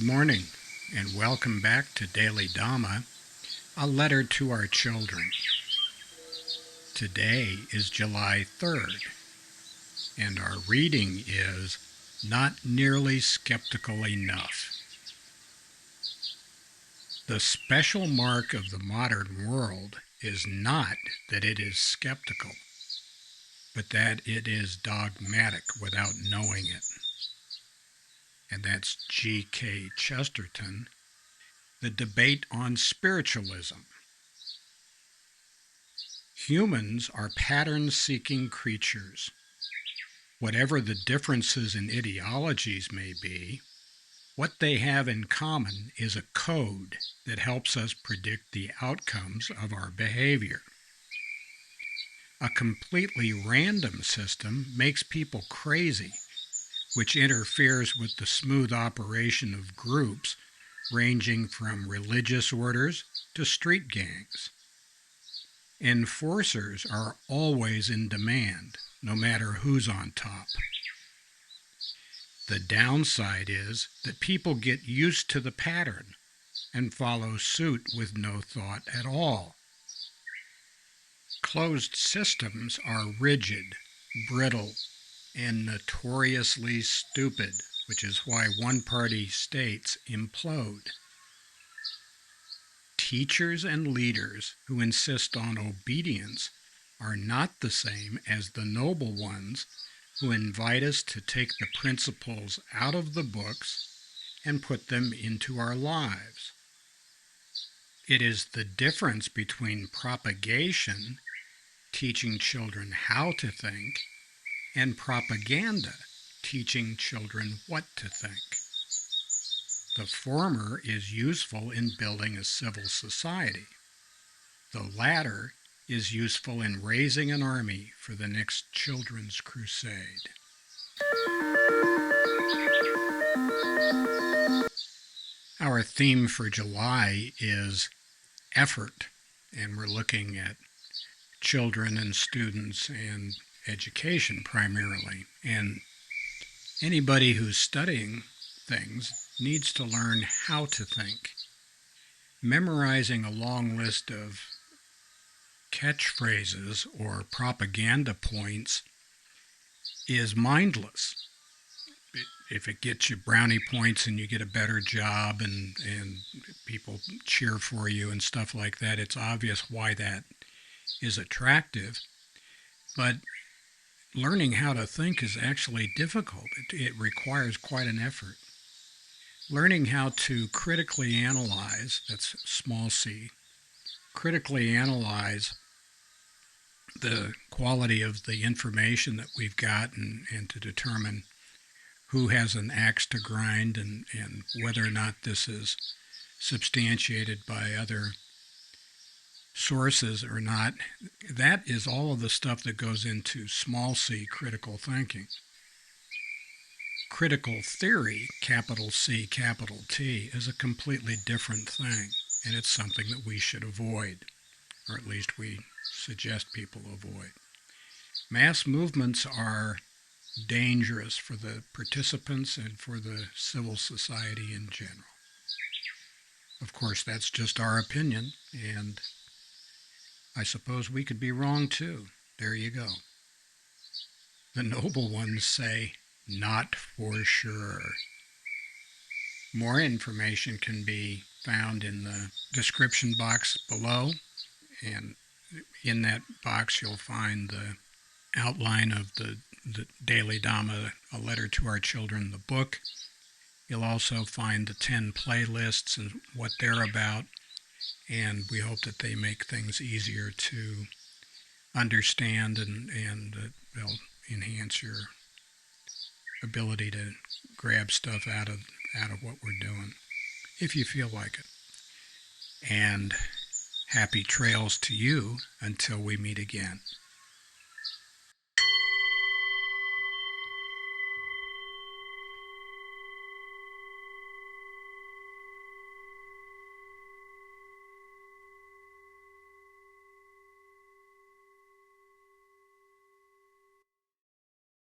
morning, and welcome back to Daily Dhamma, a letter to our children. Today is July 3rd, and our reading is Not Nearly Skeptical Enough. The special mark of the modern world is not that it is skeptical, but that it is dogmatic without knowing it. And that's G.K. Chesterton, The Debate on Spiritualism. Humans are pattern-seeking creatures. Whatever the differences in ideologies may be, what they have in common is a code that helps us predict the outcomes of our behavior. A completely random system makes people crazy, which interferes with the smooth operation of groups ranging from religious orders to street gangs. Enforcers are always in demand, no matter who's on top. The downside is that people get used to the pattern and follow suit with no thought at all. Closed systems are rigid, brittle, and notoriously stupid, which is why one-party states implode. Teachers and leaders who insist on obedience are not the same as the noble ones who invite us to take the principles out of the books and put them into our lives. It is the difference between propagation, teaching children how to think, and propaganda, teaching children what to think. The former is useful in building a civil society. The latter is useful in raising an army for the next children's crusade. Our theme for July is effort, and we're looking at children and students and education primarily. And anybody who's studying things needs to learn how to think. Memorizing a long list of catchphrases or propaganda points is mindless. If it gets you brownie points and you get a better job and people cheer for you and stuff like that, it's obvious why that is attractive. But learning how to think is actually difficult. It requires quite an effort. Learning how to critically analyze, that's small c, critically analyze the quality of the information that we've got and to determine who has an axe to grind and whether or not this is substantiated by other sources or not, that is all of the stuff that goes into small c critical thinking. Critical theory, capital C, capital T, is a completely different thing, and it's something that we should avoid, or at least we suggest people avoid. Mass movements are dangerous for the participants and for the civil society in general. Of course, that's just our opinion, and I suppose we could be wrong too. There you go. The noble ones say, not for sure. More information can be found in the description box below, and in that box you'll find the outline of the Daily Dhamma, A Letter to Our Children, the book. You'll also find the 10 playlists and what they're about, and we hope that they make things easier to understand and they'll enhance your ability to grab stuff out of what we're doing, if you feel like it. And happy trails to you until we meet again.